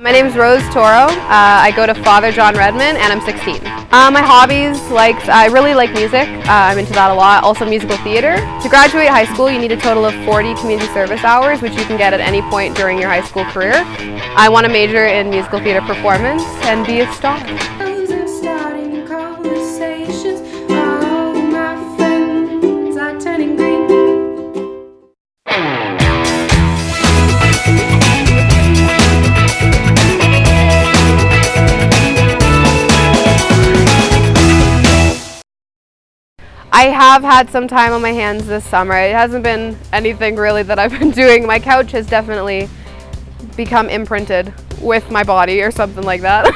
My name is Rose Toro. I go to Father John Redmond and I'm 16. My hobbies, I really like music. I'm into that a lot. Also musical theater. To graduate high school, you need a total of 40 community service hours, which you can get at any point during your high school career. I want to major in musical theater performance and be a star. I have had some time on my hands this summer. It hasn't been anything really that I've been doing. My couch has definitely become imprinted with my body or something like that.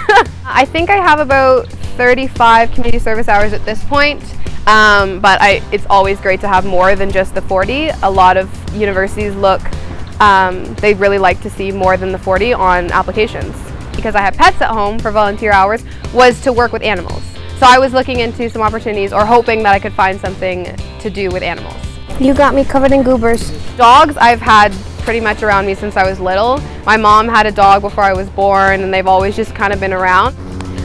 I think I have about 35 community service hours at this point, but it's always great to have more than just the 40. A lot of universities they really like to see more than the 40 on applications. Because I have pets at home for volunteer hours, was to work with animals. So I was looking into some opportunities or hoping that I could find something to do with animals. You got me covered in goobers. Dogs I've had pretty much around me since I was little. My mom had a dog before I was born and they've always just kind of been around.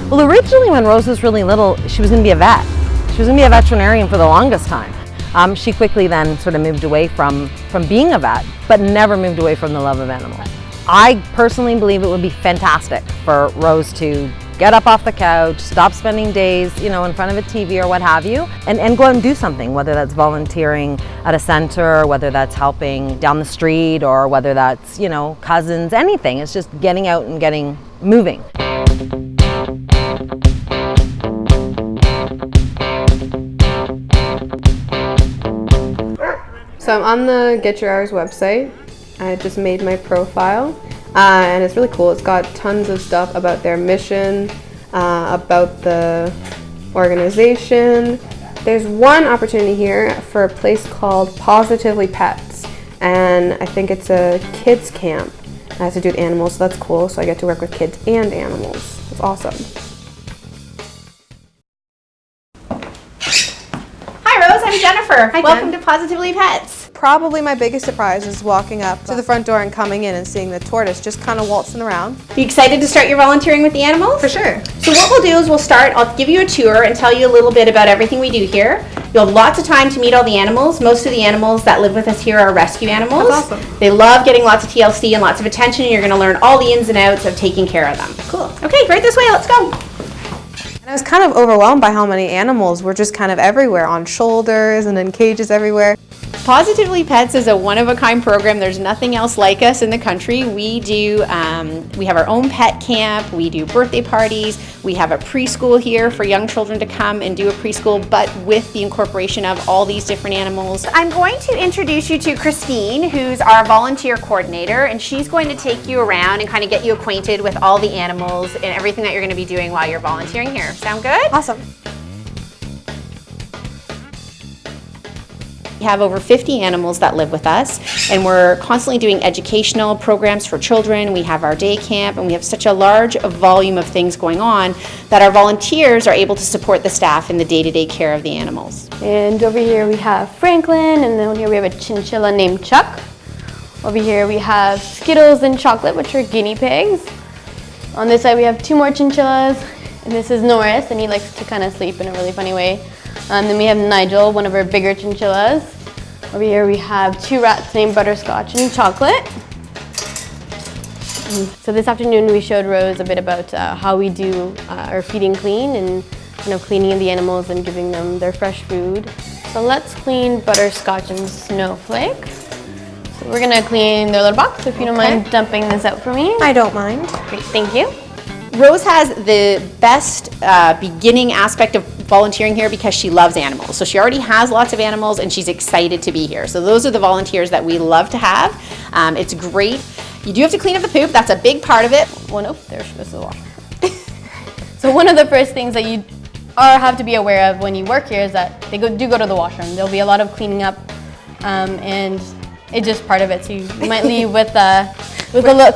Well, originally when Rose was really little, she was going to be a vet. She was going to be a veterinarian for the longest time. She quickly then sort of moved away from being a vet, but never moved away from the love of animals. I personally believe it would be fantastic for Rose to get up off the couch, stop spending days, in front of a TV or what have you, and go out and do something, whether that's volunteering at a center, whether that's helping down the street, or whether that's, cousins, anything. It's just getting out and getting moving. So I'm on the Get Your Hours website. I just made my profile. And it's really cool. It's got tons of stuff about their mission, about the organization. There's one opportunity here for a place called Positively Pets, and I think it's a kids camp. It has to do with animals, so that's cool. So I get to work with kids and animals. It's awesome. Hi Rose, I'm Jennifer. Hi, Welcome Jen. to Positively Pets. Probably my biggest surprise is walking up to the front door and coming in and seeing the tortoise just kind of waltzing around. You excited to start your volunteering with the animals? For sure. So what we'll do is I'll give you a tour and tell you a little bit about everything we do here. You'll have lots of time to meet all the animals. Most of the animals that live with us here are rescue animals. That's awesome. They love getting lots of TLC and lots of attention, and you're going to learn all the ins and outs of taking care of them. Cool. Okay, right this way, let's go. And I was kind of overwhelmed by how many animals were just kind of everywhere, on shoulders and in cages everywhere. Positively Pets is a one-of-a-kind program. There's nothing else like us in the country. We have our own pet camp, we do birthday parties, we have a preschool here for young children to come and do a preschool, but with the incorporation of all these different animals. I'm going to introduce you to Christine, who's our volunteer coordinator, and she's going to take you around and kind of get you acquainted with all the animals and everything that you're going to be doing while you're volunteering here. Sound good? Awesome. We have over 50 animals that live with us, and we're constantly doing educational programs for children. We have our day camp, and we have such a large volume of things going on that our volunteers are able to support the staff in the day-to-day care of the animals. And over here we have Franklin, and then here we have a chinchilla named Chuck. Over here we have Skittles and Chocolate, which are guinea pigs. On this side we have two more chinchillas, and this is Norris, and he likes to kind of sleep in a really funny way. Then we have Nigel, one of our bigger chinchillas. Over here we have two rats named Butterscotch and Chocolate. So this afternoon we showed Rose a bit about how we do our feeding clean and cleaning the animals and giving them their fresh food. So let's clean Butterscotch and Snowflake. So we're gonna clean their litter box, if you don't mind dumping this out for me. I don't mind. Great, thank you. Rose has the best beginning aspect of volunteering here because she loves animals. So she already has lots of animals and she's excited to be here. So those are the volunteers that we love to have. It's great. You do have to clean up the poop. That's a big part of it. Well, nope, there she goes to the washer. So one of the first things that you have to be aware of when you work here is that they do go to the washroom. There'll be a lot of cleaning up, and it's just part of it. So you might leave with a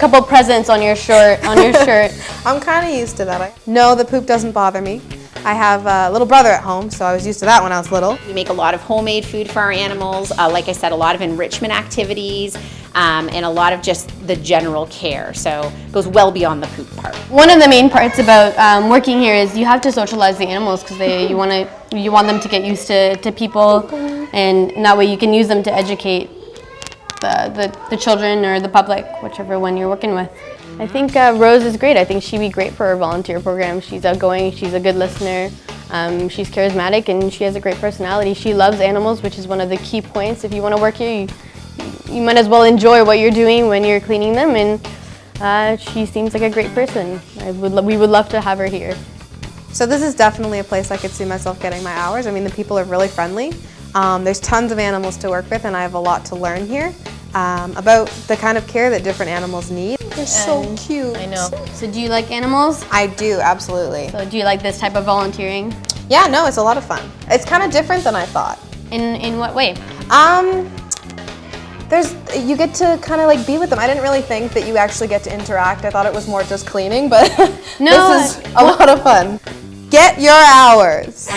couple presents on your shirt. I'm kind of used to that. No, the poop doesn't bother me. I have a little brother at home, so I was used to that when I was little. We make a lot of homemade food for our animals. Like I said, a lot of enrichment activities, and a lot of just the general care. So it goes well beyond the poop part. One of the main parts about working here is you have to socialize the animals because you want them to get used to people, and that way you can use them to educate the children or the public, whichever one you're working with. I think Rose is great. I think she'd be great for our volunteer program. She's outgoing, she's a good listener, she's charismatic, and she has a great personality. She loves animals, which is one of the key points. If you want to work here, you might as well enjoy what you're doing when you're cleaning them, and she seems like a great person. We would love to have her here. So this is definitely a place I could see myself getting my hours. I mean, the people are really friendly. There's tons of animals to work with, and I have a lot to learn here about the kind of care that different animals need. They're so cute. I know. So do you like animals? I do, absolutely. So do you like this type of volunteering? Yeah, no, it's a lot of fun. It's kind of different than I thought. In what way? You get to kind of like be with them. I didn't really think that you actually get to interact. I thought it was more just cleaning, but No, this is a lot of fun. Get your hours.